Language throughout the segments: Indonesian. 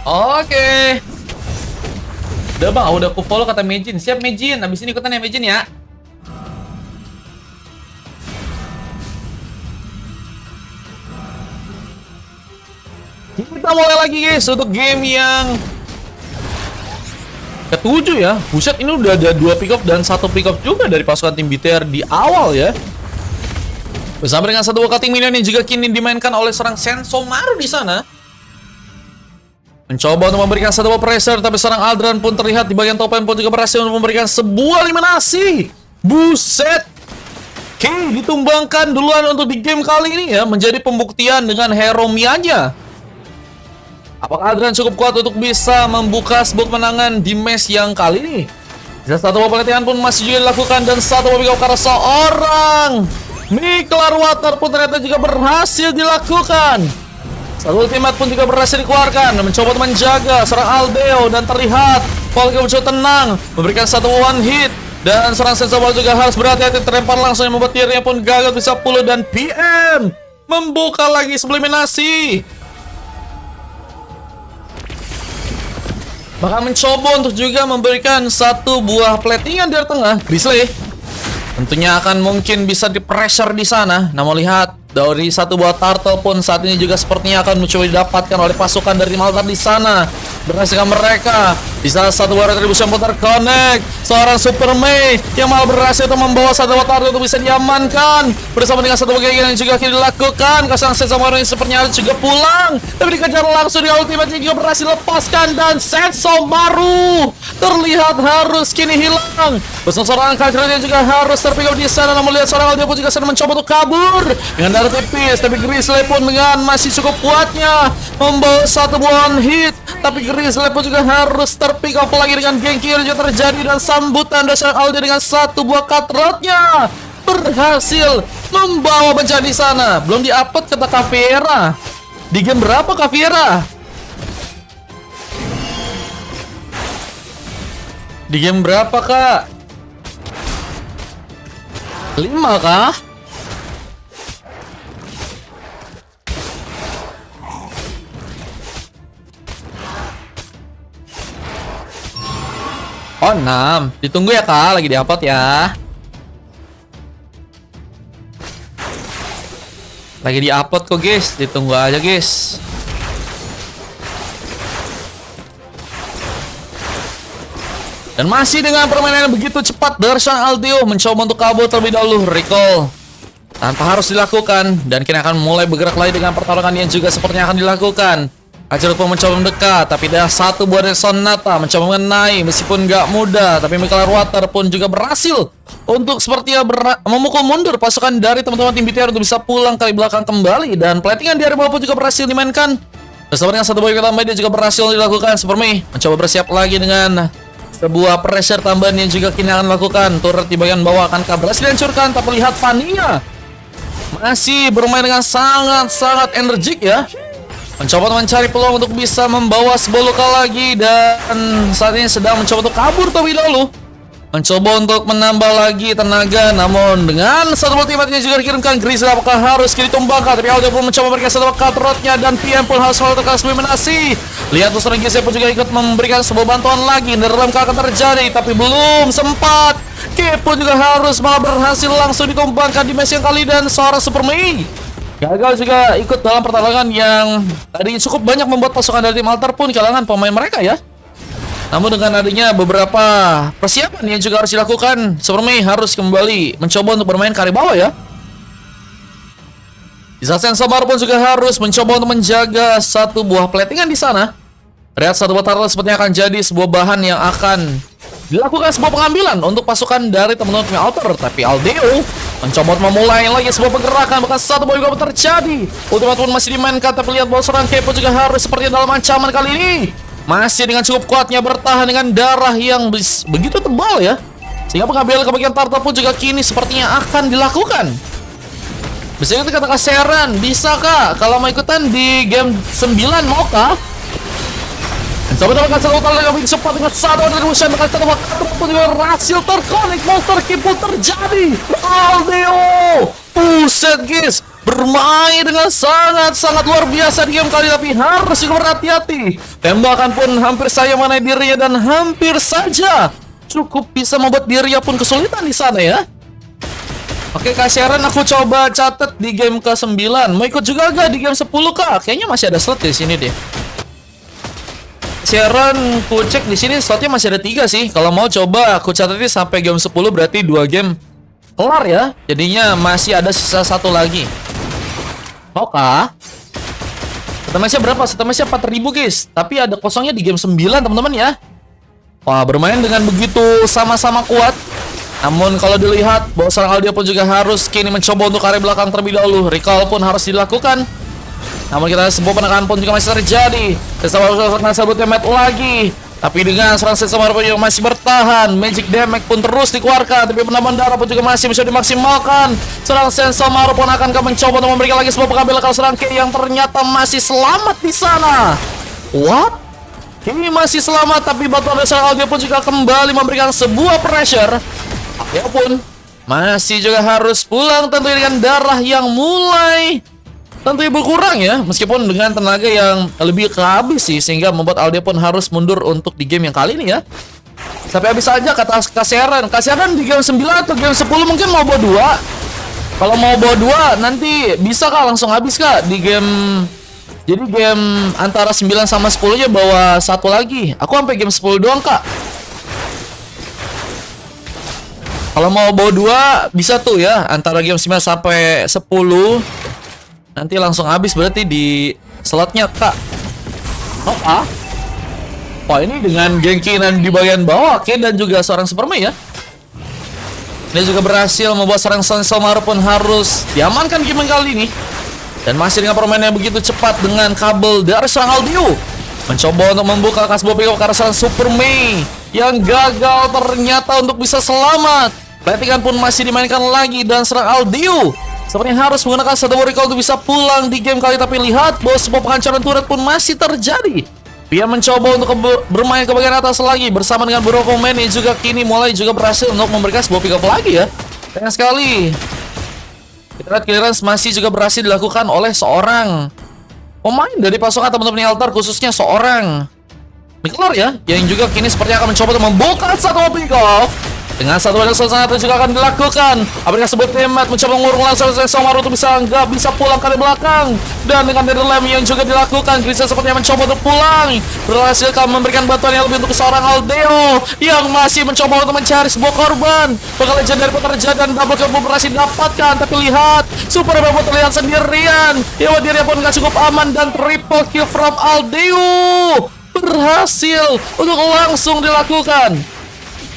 Oke. Udah bang, udah aku follow kata Mejin. Siap Mejin, abis ini ikutan ya Mejin ya. Kita mulai lagi guys untuk game yang ketujuh ya. Buset, ini udah ada 2 pick up dan 1 pick up juga dari pasukan tim BTR di awal ya. Bersama dengan 1 buah cutting minion yang juga kini dimainkan oleh seorang Sensomaru di sana. Mencoba untuk memberikan 1 buah pressure, tapi seorang Aldran pun terlihat di bagian top lane pun juga berhasil untuk memberikan sebuah eliminasi. Buset. King ditumbangkan duluan untuk di game kali ini ya, menjadi pembuktian dengan hero Mianya. Apakah Aldran cukup kuat untuk bisa membuka sebuah kemenangan di match yang kali ini? Bisa 1 buah pelatihan pun masih juga dilakukan dan 1 buah pick up karena seorang Miklar Water pun ternyata juga berhasil dilakukan. 1 ultimate pun juga berhasil dikeluarkan, mencoba untuk menjaga seorang Aldeo dan terlihat Volker mencoba tenang, memberikan 1 one hit dan seorang Sensomaru juga harus berhati-hati terlempar langsung yang membuat dirinya pun gagal bisa puluh dan PM membuka lagi sebuah eliminasi. Bahkan mencoba untuk juga memberikan 1 buah platingan di tengah. Grizzly tentunya akan mungkin bisa di pressure di sana. Namun lihat dari 1 buah turtle pun saat ini juga sepertinya akan mencoba didapatkan oleh pasukan dari Maltar di sana. Berhasilkan mereka di salah 1 buah retribution pun terconnect. Seorang Super Mei yang malah berhasil untuk membawa 1 buah turtle untuk bisa diamankan bersama dengan 1 buah yang juga akhirnya dilakukan. Kasang Sensomaru yang sepertinya harus juga pulang, tapi dikejar langsung di ultimate juga berhasil lepaskan dan Sensomaru terlihat harus kini hilang. Bersama seorang Kajran yang juga harus terpikir di sana. Namun lihat seorang Aldeo pun juga sedang mencoba untuk kabur dengan darah tipis, tapi Grizzly pun dengan masih cukup kuatnya membawa 1 buah hit. Tapi Grizzly pun juga harus terpick up lagi dengan Genki yang juga terjadi dan sambutan dari seorang Aldeo dengan 1 buah cutthroat-nya berhasil membawa bencana di sana. Belum di-upload kata Caveira. Di game berapa Caveira? Di game berapa kak? 5 kah? Oh 6. Ditunggu ya kak, lagi di-upload ya. Lagi di-upload kok guys, ditunggu aja guys. Dan masih dengan permainan yang begitu cepat dari sang Aldeo mencoba untuk kabur terlebih dahulu. Recall tanpa harus dilakukan dan kini akan mulai bergerak lagi dengan pertarungan yang juga sepertinya akan dilakukan. Acerut pun mencoba mendekat, tapi ada 1 buah dari Sonata mencoba mengenai meskipun gak mudah. Tapi Miklar Water pun juga berhasil untuk sepertinya memukul mundur pasukan dari teman-teman tim BTR untuk bisa pulang kali belakang kembali. Dan platingan di area bawah pun juga berhasil dimainkan. Bersama dengan 1 buah tambah dia juga berhasil dilakukan. Superme mencoba bersiap lagi dengan sebuah pressure tambahan yang juga kini akan dilakukan. Turret di bagian bawah akan berhasil dihancurkan. Tapi lihat Vania masih bermain dengan sangat-sangat energik ya. Mencoba mencari peluang untuk bisa membawa sebuah luka lagi. Dan saat ini sedang mencoba untuk kabur terlebih dahulu. Mencoba untuk menambah lagi tenaga. Namun dengan 1 ultimate-nya juga dikirimkan Grizzly. Apakah harus kini tumbangkan? Tapi Aldeo pun mencoba memberikan 1 cutthroat-nya. Dan PM pun harus melakukan eliminasi. Lihat tuh seorang Grizzly pun juga ikut memberikan sebuah bantuan lagi. Dalam akan terjadi, tapi belum sempat. Kepo juga harus malah berhasil langsung ditumbangkan di match yang kali. Dan seorang Superme gagal juga ikut dalam pertarungan yang tadi cukup banyak membuat pasukan dari tim Altar pun kehilangan pemain mereka ya. Namun dengan adanya beberapa persiapan yang juga harus dilakukan, Superme harus kembali mencoba untuk bermain kari bawah ya. Di saat Sensomaru pun juga harus mencoba untuk menjaga 1 buah platingan di sana. Lihat 1 buah turtle sepertinya akan jadi sebuah bahan yang akan dilakukan sebuah pengambilan untuk pasukan dari teman-teman tim Altar. Tapi Aldeo mencoba memulai lagi sebuah pergerakan, bahkan 1 buah juga terjadi. Ultimate pun masih dimainkan, tapi lihat bahwa seorang Kepo juga harus seperti dalam ancaman kali ini. Masih dengan cukup kuatnya bertahan dengan darah yang begitu tebal ya. Sehingga pengambilan ke bagian turtle pun juga kini sepertinya akan dilakukan. Bisa kita katakan Seran, bisa kak? Kalau mau ikutan di game 9 mau kah? Coba mendapatkan 1 kali lebih cepat dengan 1 retribution dengan 1 waktu pun juga berhasil terkonek. Monster kill pun terjadi. Aldeo, buset guys, bermain dengan sangat-sangat luar biasa di game kali, tapi harus juga berhati-hati. Tembakan pun hampir saja mengenai dirinya dan hampir saja cukup bisa membuat dirinya pun kesulitan di sana ya. Oke, Kak Sharon, aku coba catat di game ke-9. Mau ikut juga gak di game 10, Kak? Kayaknya masih ada slot di sini deh. Sharon, ku cek di sini slotnya masih ada 3 sih. Kalau mau coba aku catatnya sampai game 10, berarti 2 game kelar ya. Jadinya masih ada sisa 1 lagi. Oke. Setemesnya berapa? Setemesnya 4.000 guys. Tapi ada kosongnya di game 9 teman-teman ya. Wah, bermain dengan begitu sama-sama kuat. Namun kalau dilihat bahwa seorang Aldio pun juga harus kini mencoba untuk area belakang terlebih dahulu. Recall pun harus dilakukan. Namun kita sebuah penekanan pun juga masih terjadi. Kesalahan sebutnya Matt lagi. Tapi dengan serangan Sesama yang masih bertahan, Magic Damage pun terus dikeluarkan. Tapi penambahan darah pun juga masih bisa dimaksimalkan. Serangan Sesama pun akan mencoba untuk memberikan lagi sebuah pengambilan kalau serangan Kei yang ternyata masih selamat di sana. What? Kei masih selamat, tapi bantuan dari seorang Aldio pun juga kembali memberikan sebuah pressure. Ya pun masih juga harus pulang tentunya dengan darah yang mulai tentunya berkurang ya, meskipun dengan tenaga yang lebih kehabis sih, sehingga membuat Aldia pun harus mundur untuk di game yang kali ini ya. Sampai habis aja kata Kasiaran di game 9 atau game 10 mungkin mau bawa 2. Kalau mau bawa 2 nanti bisa Kak langsung habis Kak di game. Jadi game antara 9 sama 10 nya bawa 1 lagi. Aku sampai game 10 doang Kak. Kalau mau bawa 2 bisa tuh ya, antara game 9 sampai 10. Nanti langsung habis berarti di slotnya Kak. Oh, wah, ini dengan gengkinan di bagian bawah Ken dan juga seorang Superman ya. Dia juga berhasil membuat seorang Sensomaro pun harus diamankan game kali ini. Dan masih dengan permainan yang begitu cepat dengan kabel dari seorang Aldio. Mencoba untuk membuka kasbah pick-up karena seorang Superman yang gagal ternyata untuk bisa selamat. Platingan pun masih dimainkan lagi dan seorang Aldio sepertinya harus menggunakan satu recall untuk bisa pulang di game kali. Tapi lihat bahwa sebuah penghancuran turret pun masih terjadi. Dia mencoba untuk bermain ke bagian atas lagi bersama dengan beberapa pemain yang juga kini mulai juga berhasil untuk memberikan sebuah pick up lagi ya. Sayang sekali. Kita lihat clearance masih juga berhasil dilakukan oleh seorang pemain dari pasukan teman-teman Altar, khususnya seorang Miklar ya, yang juga kini sepertinya akan mencoba untuk membuka satu pick off. Dengan satu banyak suasana itu juga akan dilakukan. Apakah sebuah temat mencoba mengurung langsung Sesamaru untuk nggak bisa pulang ke belakang. Dan dengan Netherlam yang juga dilakukan, Grisa sepertinya mencoba untuk pulang. Berhasil memberikan bantuan yang lebih untuk seorang Aldio yang masih mencoba untuk mencari sebuah korban. Bakal legendary pun terjadi dan double kill pun berhasil didapatkan. Tapi lihat, Super Bebo terlihat sendirian. Ya, dirinya pun nggak cukup aman dan triple kill from Aldio berhasil untuk langsung dilakukan.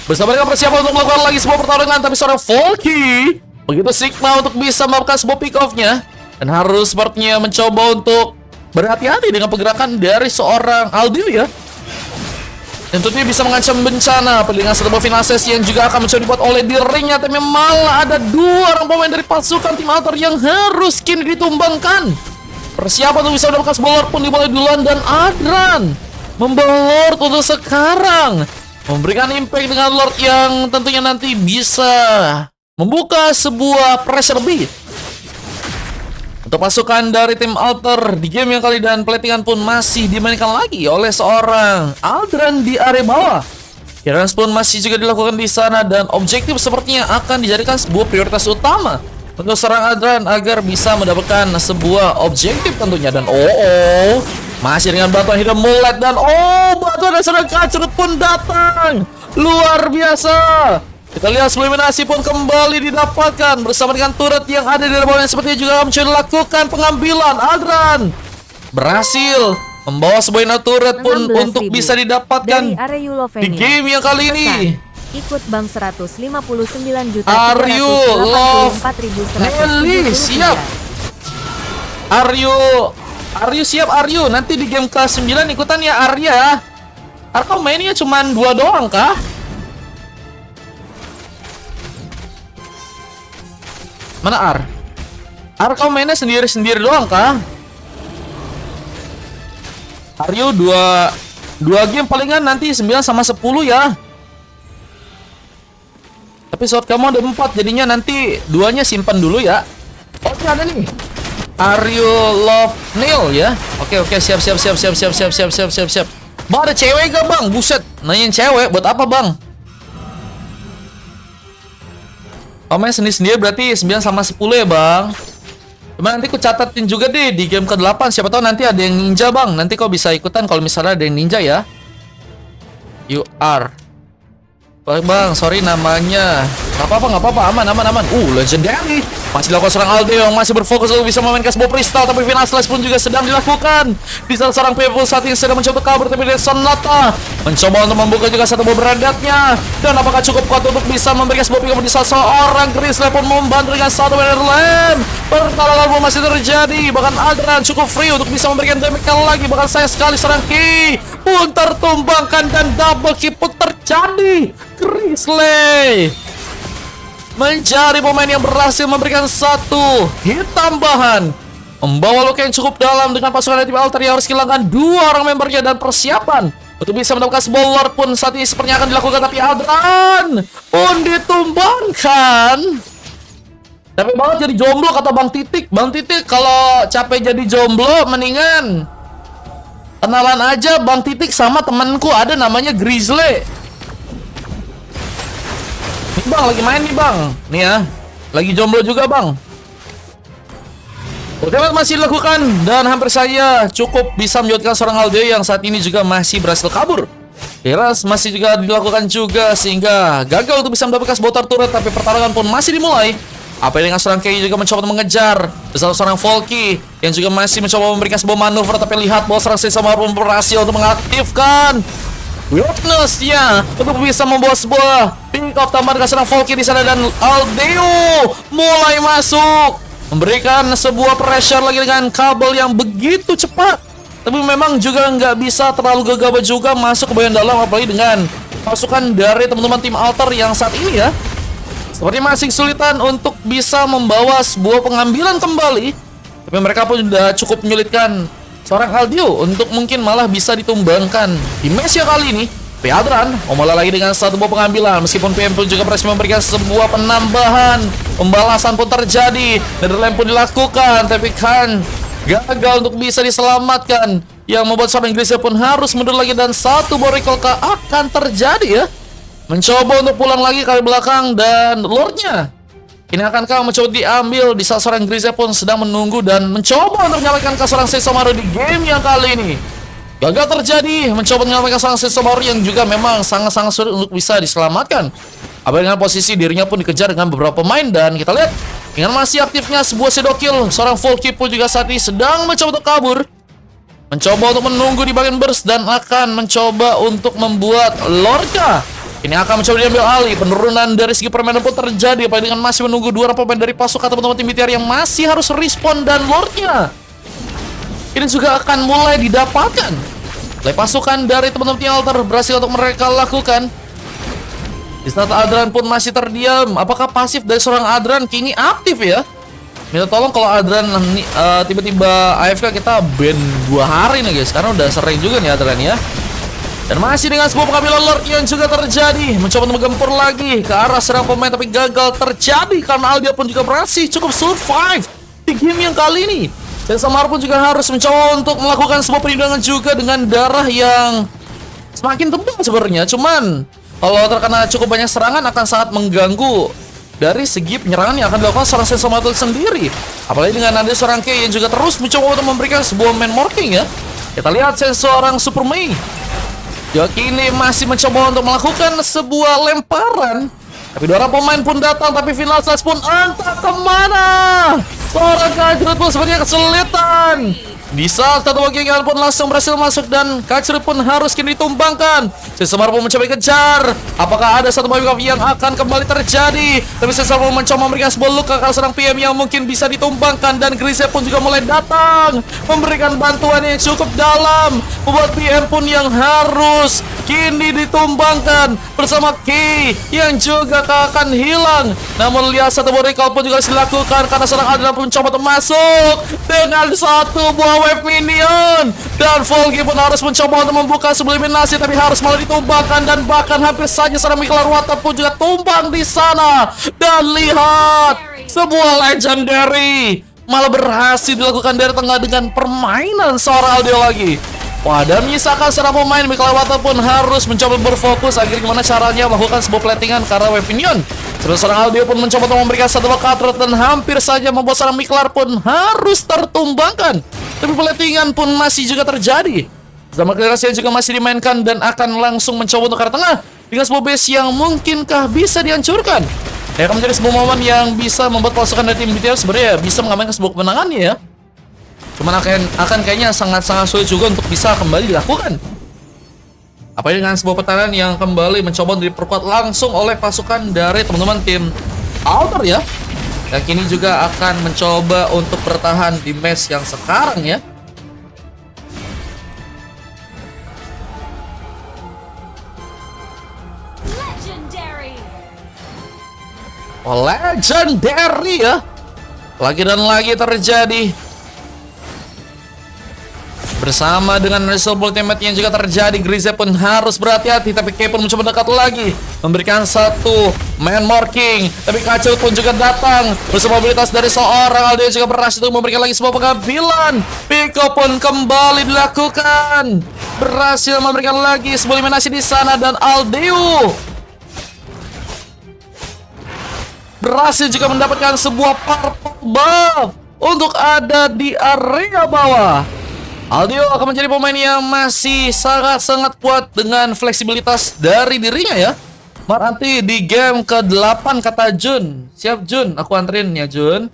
Bersama dengan persiapan untuk melakukan lagi sebuah pertarungan, tapi seorang Volky begitu Sigma untuk bisa melakukan sebuah pick off-nya. Dan harus sepertinya mencoba untuk berhati-hati dengan pergerakan dari seorang Aldio ya. Tentunya bisa mengancam bencana dengan satu final sesi yang juga akan mencoba dibuat oleh dirinya. Tapi malah ada 2 orang pemain dari pasukan tim Altar yang harus kini ditumbangkan. Persiapan untuk bisa mendapatkan sebuah Lord pun dimulai duluan. Dan Adran membawa Lord untuk sekarang, memberikan impact dengan Lord yang tentunya nanti bisa membuka sebuah pressure lebih untuk pasukan dari tim Altar di game yang kali. Dan platingan pun masih dimainkan lagi oleh seorang Aldran di area bawah. Clearance pun masih juga dilakukan di sana dan objektif sepertinya akan dijadikan sebuah prioritas utama untuk seorang Aldran agar bisa mendapatkan sebuah objektif tentunya. Dan masih dengan bantuan Hidden Mullet dan bantuan dari seorang Kacrut pun datang. Luar biasa. Kita lihat eliminasi pun kembali didapatkan bersama dengan turret yang ada di bawah yang sepertinya juga mencoba dilakukan pengambilan. Adran berhasil membawa sebuah turret pun untuk bisa didapatkan di game yang kali ini. Ikut Bang 159 juta. Aryu Love Nelly siap. Aryu siap Aryu. Nanti di game ke-9 ikutan ya Arya. Arka mainnya cuma 2 doang kah? Mana Arka mainnya sendiri-sendiri doang kah? Aryu 2 game palingan nanti 9 sama 10 ya. Tapi shot kamu ada 4, jadinya nanti 2-nya simpan dulu ya. Oke, ada nih. Are you love Neil ya? Oke, siap. Bang, ada cewek gak bang? Buset, nanyain cewek buat apa bang? Oh, main sendiri berarti 9 sama 10 ya bang. Cuma nanti aku catatin juga deh di game ke-8. Siapa tahu nanti ada yang ninja bang. Nanti kau bisa ikutan kalau misalnya ada yang ninja ya. You are. Baik bang, sorry namanya. Gak apa-apa, aman. Legendary. Masih dilakukan seorang Aldo yang masih berfokus untuk bisa memainkan sebuah kristal, tapi final slash pun juga sedang dilakukan. Di saat seorang people saat ini sedang mencoba kabur, tapi dia Sonata mencoba untuk membuka juga satu buah berandatnya. Dan apakah cukup kuat untuk bisa memberikan sebuah pick up di saat seorang Grizzly pun membantu dengan satu Netherland. Pertarungan pun masih terjadi, bahkan Adran cukup free untuk bisa memberikan damage lagi. Bahkan sayang sekali seorang Ki pun tertumbangkan dan double kill pun terjadi. Grizzly menjadi pemain yang berhasil memberikan satu hit tambahan, membawa luka yang cukup dalam dengan pasukan dari tim Alter yang harus kehilangan 2 orang membernya dan persiapan untuk bisa mendapatkan sebuah lord pun saat ini sepertinya akan dilakukan, tapi Adran pun ditumbangkan. Capek banget jadi jomblo kata Bang Titik. Bang Titik kalau capek jadi jomblo mendingan kenalan aja Bang Titik sama temanku ada namanya Grizzly. Nih bang, lagi main nih bang. Nih ya, lagi jomblo juga bang. Ultimate masih dilakukan dan hampir saja cukup bisa menyudutkan seorang Aldo yang saat ini juga masih berhasil kabur. Heras masih juga dilakukan juga sehingga gagal untuk bisa mendapatkan sebuah turret, tapi pertarungan pun masih dimulai. Apa dengan seorang Kei juga mencoba untuk mengejar bersama seorang Volky yang juga masih mencoba memberikan sebuah manuver, tapi lihat bahwa seorang Sesama pun berhasil untuk mengaktifkan Witness-nya untuk bisa membawa sebuah pick up tambahan ke seorang Volky di sana, dan Aldeo mulai masuk memberikan sebuah pressure lagi dengan kabel yang begitu cepat, tapi memang juga nggak bisa terlalu gegabah juga masuk ke bagian dalam, apalagi dengan pasukan dari teman-teman tim Alter yang saat ini ya seperti masih kesulitan untuk bisa membawa sebuah pengambilan kembali, tapi mereka pun sudah cukup menyulitkan seorang Aldeo untuk mungkin malah bisa ditumbangkan di match yang kali ini. Adran mulai lagi dengan satu buah pengambilan, meskipun PM pun juga berhasil memberikan sebuah penambahan. Pembalasan pun terjadi, Netherland pun dilakukan, tapi kan gagal untuk bisa diselamatkan, yang membuat seorang Inggrisnya pun harus mundur lagi, dan satu buah recall akan terjadi ya. Mencoba untuk pulang lagi kali belakang, dan Lordnya ini akankah mencoba diambil di saat seorang Grizzly pun sedang menunggu dan mencoba untuk menyelamatkan ke seorang Sesamaru di game yang kali ini. Gagal terjadi, mencoba menyelamatkan seorang Sesamaru yang juga memang sangat-sangat sulit untuk bisa diselamatkan. Apa dengan posisi dirinya pun dikejar dengan beberapa pemain, dan kita lihat dengan masih aktifnya sebuah shadow kill, seorang Volky pun juga saat ini sedang mencoba untuk kabur. Mencoba untuk menunggu di bagian burst dan akan mencoba untuk membuat Lorca ini akan mencoba diambil alih. Penurunan dari segi permainan pun terjadi, apalagi dengan masih menunggu 2 orang pemain dari pasukan teman-teman tim BTR yang masih harus respon, dan Lordnya ini juga akan mulai didapatkan oleh pasukan dari teman-teman tim Alter, berhasil untuk mereka lakukan. Di saat Adran pun masih terdiam, apakah pasif dari seorang Adran kini aktif ya? Minta tolong kalau Adran tiba-tiba AFK kita ban 2 hari nih guys, karena udah sering juga nih Adran ya. Dan masih dengan sebuah pengambilan Lord yang juga terjadi, mencoba untuk menggempur lagi ke arah serang pemain, tapi gagal terjadi karena Aldia pun juga berhasil cukup survive di game yang kali ini. Dan Samar pun juga harus mencoba untuk melakukan sebuah perlindungan juga dengan darah yang semakin tebal sebenarnya. Cuman kalau terkena cukup banyak serangan akan sangat mengganggu dari segi penyerangan yang akan dilakukan seorang Sesama itu sendiri. Apalagi dengan ada seorang Kei yang juga terus mencoba untuk memberikan sebuah man marking ya. Kita lihat seorang Super Mei kini masih mencoba untuk melakukan sebuah lemparan, tapi 2 orang pemain pun datang, tapi final slash pun entah kemana. Seorang Kajrut pun sepertinya kesulitan. Di saat satu bagian pun langsung berhasil masuk, dan Kajrut pun harus kini ditumbangkan. Sesemar pun mencoba kejar. Apakah ada satu buah yang akan kembali terjadi? Tapi Sesemar pun mencoba memberikan sebuah luka ke seorang PM yang mungkin bisa ditumbangkan, dan Grizzly pun juga mulai datang memberikan bantuan yang cukup dalam, membuat PM pun yang harus kini ditumbangkan bersama Ki yang juga akan hilang. Namun lihat satu buah recall pun juga dilakukan karena seorang Adran pun mencoba untuk masuk dengan satu buah wave minion, dan Volky pun harus mencoba untuk membuka subliminasi, tapi harus malah ditumbangkan, dan bahkan hampir saja seorang Miklar Water pun juga tumbang di sana. Dan lihat sebuah legendary malah berhasil dilakukan dari tengah dengan permainan seorang Aldeo lagi. Wah, dan menyisakan seorang pemain Mikelawata pun harus mencoba berfokus agar gimana caranya melakukan sebuah platingan karena Weaponion. Terus seorang Aldeo pun mencoba untuk memberikan satu cutthroat dan hampir saja membuat seorang Miklar pun harus tertumbangkan. Tapi platingan pun masih juga terjadi. Sama clearance juga masih dimainkan dan akan langsung mencoba untuk ke arah tengah dengan sebuah base yang mungkinkah bisa dihancurkan. Ya, akan menjadi sebuah momen yang bisa membuat pasukan dari tim BTR sebenarnya bisa mengamankan sebuah kemenangan ya. Cuman akan kayaknya sangat-sangat sulit juga untuk bisa kembali dilakukan. Apalagi dengan sebuah pertahanan yang kembali mencoba diperkuat langsung oleh pasukan dari teman-teman tim Alter ya. Dan kini juga akan mencoba untuk bertahan di match yang sekarang ya. Oh, legendary ya. Lagi dan lagi terjadi. Bersama dengan result ultimate yang juga terjadi, Grizzly pun harus berhati-hati. Tapi K pun mencoba dekat lagi, memberikan satu man marking. Tapi Kacau pun juga datang bersama mobilitas dari seorang Aldeo juga berhasil untuk memberikan lagi sebuah pengambilan. Pico pun kembali dilakukan, berhasil memberikan lagi sebuah eliminasi di sana. Dan Aldeo berhasil juga mendapatkan sebuah purple buff untuk ada di area bawah. Aldeo akan menjadi pemain yang masih sangat-sangat kuat dengan fleksibilitas dari dirinya ya. Nanti di game ke-8 kata Jun. Siap Jun, aku anterin ya Jun.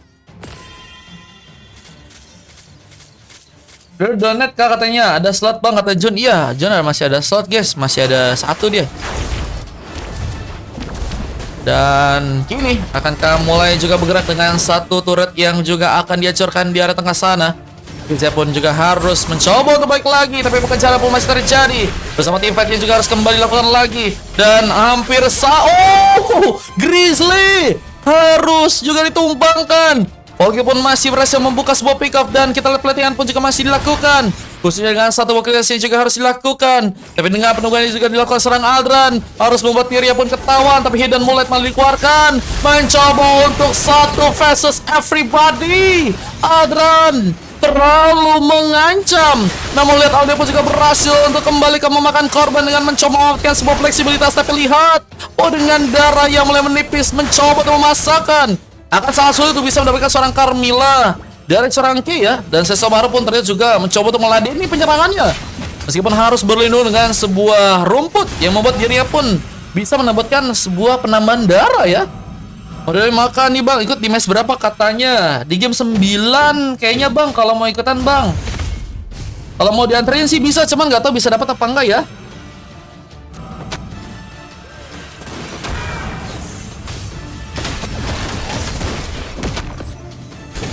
Donate kah katanya, ada slot bang kata Jun. Iya Jun, masih ada slot guys, masih ada satu dia. Dan kini akankah mulai juga bergerak dengan satu turret yang juga akan dihancurkan di area tengah sana. Grizzly pun juga harus mencoba untuk balik lagi, tapi pekerjaan pun masih terjadi. Bersama tim fight juga harus kembali lakukan lagi. Dan hampir Grizzly harus juga ditumbangkan. Oke pun masih berhasil membuka sebuah pick up dan kita lihat pelatihan pun juga masih dilakukan. Khususnya dengan satu wakilasi juga harus dilakukan. Tapi dengan penunggangan juga dilakukan serang Aldran. Harus membuat Tyria pun ketahuan, tapi Hidden Mullet malah dikeluarkan. Mencoba untuk satu versus everybody. Aldran terlalu mengancam. Namun lihat Aldeo pun juga berhasil untuk kembali ke memakan korban dengan mencoba memanfaatkan sebuah fleksibilitas. Tapi lihat, dengan darah yang mulai menipis mencoba untuk memasakkan. Akan sangat sulit untuk bisa mendapatkan seorang Carmilla dari seorang K ya. Dan Sesomaru pun ternyata juga mencoba untuk meladeni penyerangannya. Meskipun harus berlindung dengan sebuah rumput yang membuat dirinya pun bisa mendapatkan sebuah penambahan darah ya. Udah makan nih bang, ikut di match berapa katanya? Di game 9 kayaknya bang, kalau mau ikutan bang. Kalau mau dianterin sih bisa, cuman nggak tahu bisa dapat apa enggak ya.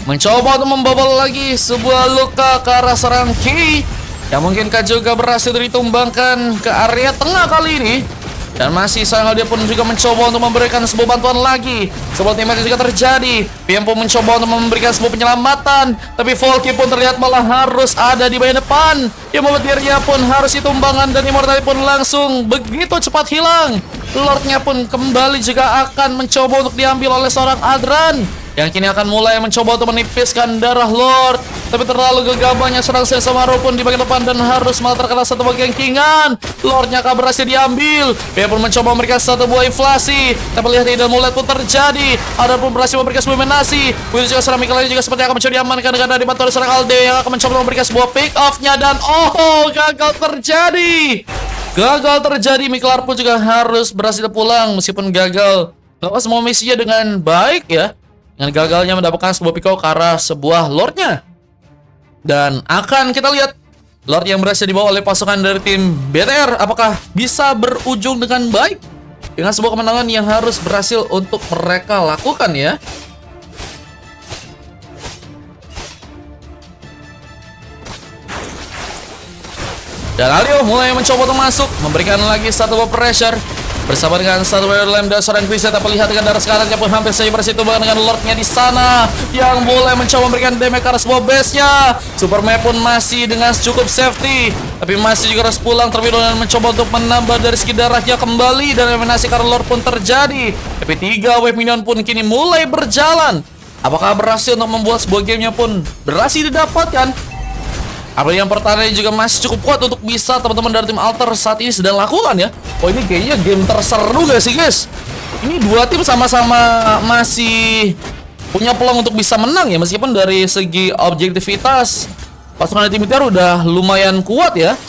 Mencoba untuk membobol lagi sebuah luka ke arah serang Ki, yang mungkinkah juga berhasil ditumbangkan ke area tengah kali ini. Dan masih sayang dia pun juga mencoba untuk memberikan sebuah bantuan lagi. Sebuah teammatch juga terjadi. PM pun mencoba untuk memberikan sebuah penyelamatan. Tapi Volky pun terlihat malah harus ada di bagian depan. Yang membuat dirinya pun harus ditumbangkan. Dan Immortality pun langsung begitu cepat hilang. Lordnya pun kembali juga akan mencoba untuk diambil oleh seorang Aldran, yang kini akan mulai mencoba untuk menipiskan darah Lord. Tapi terlalu gegabahnya serang Sesomaru pun di bagian depan dan harus malah terkena satu bagian kingan. Lordnya akan berhasil diambil. Dia pun mencoba memberikan satu buah inflasi. Tapi lihat Hidden Mullet pun terjadi. Ada pun berhasil memberikan sebuah menasi. Begitu juga serang Mikkel juga seperti akan mencoba diamankan dengan dibantu oleh serang Aldeo yang akan mencoba memberikan sebuah pick off-nya. Dan gagal terjadi. Gagal terjadi. Mikkel pun juga harus berhasil pulang meskipun gagal melakukan semua misinya dengan baik ya. Dengan gagalnya mendapatkan sebuah pick off ke arah sebuah Lordnya. Dan akan kita lihat Lord yang berhasil dibawa oleh pasukan dari tim BTR apakah bisa berujung dengan baik dengan sebuah kemenangan yang harus berhasil untuk mereka lakukan ya. Dan Aldeo mulai mencoba untuk masuk, memberikan lagi satu pressure bersama dengan satu Lamb dan seorang Grizzly. Tapi lihat dengan darah sekarang pun hampir saja berhasil tumbang dengan Lordnya di sana yang mulai mencoba memberikan damage ke arah sebuah base-nya. Superman pun masih dengan cukup safety, tapi masih juga harus pulang terlebih dahulu dan mencoba untuk menambah dari segi darahnya kembali. Dan eliminasi karena Lord pun terjadi. Tapi 3 wave minion pun kini mulai berjalan. Apakah berhasil untuk membuat sebuah gamenya pun berhasil didapatkan? Apa yang pertahanannya juga masih cukup kuat untuk bisa teman-teman dari tim Alter saat ini sedang lakukan ya. Oh, ini kayaknya game terseru gak sih guys? Ini dua tim sama-sama masih punya peluang untuk bisa menang ya, meskipun dari segi objektivitas pasukan dari tim Tiar udah lumayan kuat ya.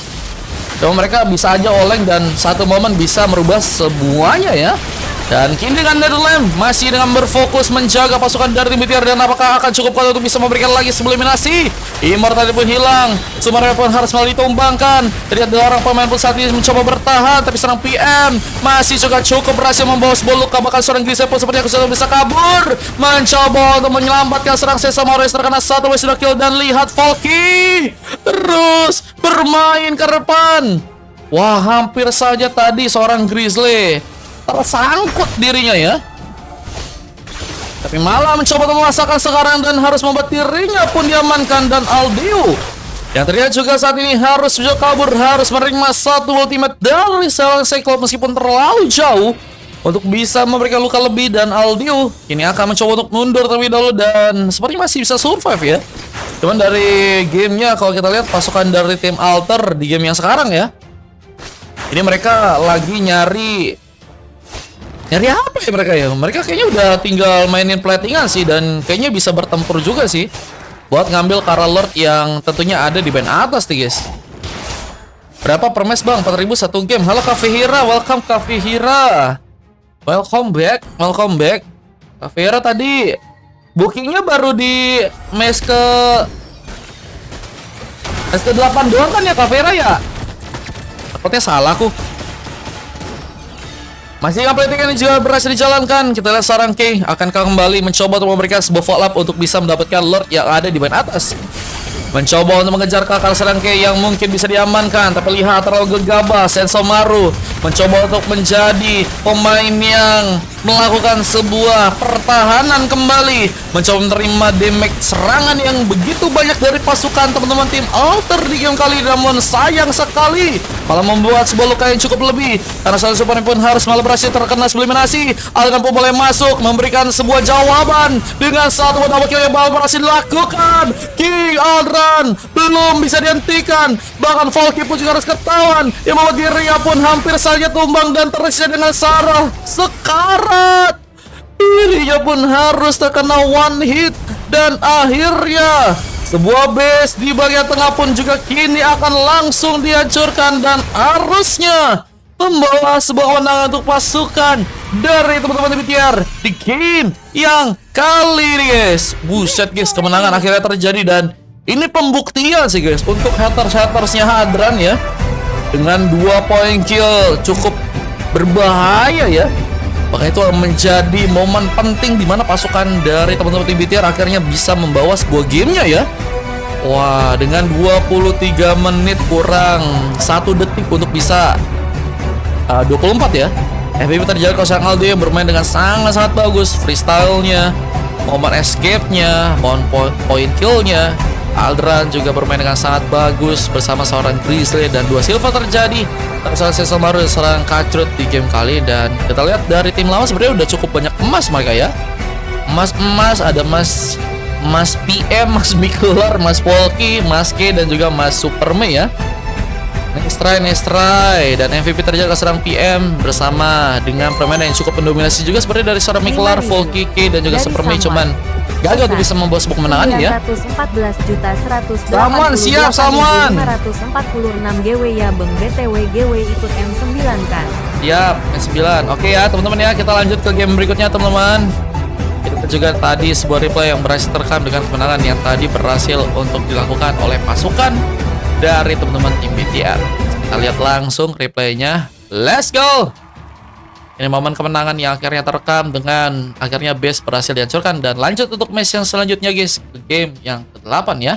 Cuma mereka bisa aja oleng dan satu momen bisa merubah semuanya ya. Dan kini dengan Netherlands masih dengan berfokus menjaga pasukan dari tim BTR, dan apakah akan cukup kuat untuk bisa memberikan lagi sebuah eliminasi? Immortality pun hilang, Sumarnya pun harus malah ditumbangkan. Terlihat dua orang pemain pun saat ini mencoba bertahan, tapi serang PM masih juga cukup berhasil membawa sebuah luka. Bahkan seorang Grisel pun sepertinya sudah bisa kabur, mencoba untuk menyelamatkan serang Sesa Morris terkena satu sudah kill. Dan lihat Valky terus bermain ke depan. Wah, hampir saja tadi seorang Grizzly tersangkut dirinya ya, tapi malah mencoba untuk merasakan sekarang dan harus membuat dirinya pun diamankan. Dan Aldio yang terlihat juga saat ini harus mencoba kabur, harus menerima satu ultimate dari seorang Cyclops meskipun terlalu jauh untuk bisa memberikan luka lebih. Dan Aldio ini akan mencoba untuk mundur terlebih dahulu dan seperti masih bisa survive ya. Cuman dari gamenya kalau kita lihat pasukan dari tim Alter di game yang sekarang ya, ini mereka lagi nyari apa ya mereka ya? Mereka kayaknya udah tinggal mainin platingan sih, dan kayaknya bisa bertempur juga sih buat ngambil Kara Lord yang tentunya ada di band atas nih guys. Berapa per match bang? 4.000 satu game. Halo Cafe Hira, welcome Cafe Hira. Welcome back. Cafe Hira tadi bookingnya baru di match ke 8 doang kan ya Cafe Hira ya? Takutnya salah aku. Masih platingan ini juga berhasil dijalankan. Kita lihat seorang K akan kembali mencoba untuk memberikan sebuah follow up untuk bisa mendapatkan Lord yang ada di band atas. Mencoba untuk mengejar kakak serang K yang mungkin bisa diamankan, tapi lihat terlalu gegabah. Sensomaru mencoba untuk menjadi pemain yang melakukan sebuah pertahanan kembali, mencoba menerima damage serangan yang begitu banyak dari pasukan teman-teman tim Alter di game kali. Namun sayang sekali malah membuat sebuah luka yang cukup lebih, karena salah satu pun harus malah berhasil terkena eliminasi. Aldran pun boleh masuk memberikan sebuah jawaban dengan satu double kill yang berhasil dilakukan. King Aldran belum bisa dihentikan, bahkan Valky pun juga harus ketahuan yang membuat dirinya pun hampir saja tumbang dan tersiksa dengan Sarah sekarat. Dirinya pun harus terkena one hit, dan akhirnya sebuah base di bagian tengah pun juga kini akan langsung dihancurkan, dan harusnya membawa sebuah kemenangan untuk pasukan dari teman-teman BTR di game yang kali ini guys. Buset guys, kemenangan akhirnya terjadi, dan ini pembuktian sih guys untuk haters-hatersnya Hadran ya. Dengan 2 poin kill cukup berbahaya ya. Makanya itu menjadi momen penting di mana pasukan dari teman-teman tim BTR akhirnya bisa membawa sebuah gamenya ya. Wah, dengan 23 menit kurang 1 detik untuk bisa 24 ya. FPP terjadi kalau sang Aldo yang bermain dengan sangat-sangat bagus. Freestyle-nya, momen escape-nya, momen point kill-nya. Aldran juga bermain dengan sangat bagus bersama seorang Grizzly, dan 2 silver terjadi. Seorang Sesamaru dan seorang Kacrut di game kali. Dan kita lihat dari tim lawan sebenarnya udah cukup banyak emas mereka ya. Emas ada Mas PM, Mas Mikular, Mas Polki, Mas K, dan juga Mas Superme ya. Nice try, dan MVP terjadi ke serang PM bersama dengan permainan yang cukup mendominasi juga seperti dari seorang Mikular, Volky, K, dan juga Superme, cuman gagal untuk bisa membawa sebuah kemenangan ya. 914.100 Samuan siap, Samuan. 546 GW ya Bang. BTW GW ikut M9 kan? Siap, M9. Oke ya teman-teman ya, kita lanjut ke game berikutnya teman-teman. Kita juga tadi sebuah replay yang berhasil terekam dengan kemenangan yang tadi berhasil untuk dilakukan oleh pasukan dari teman-teman tim BTR. Kita lihat langsung replaynya. Let's go. Ini momen kemenangan yang akhirnya terekam dengan akhirnya base berhasil dihancurkan, dan lanjut untuk match yang selanjutnya guys, ke game yang ke-8 ya.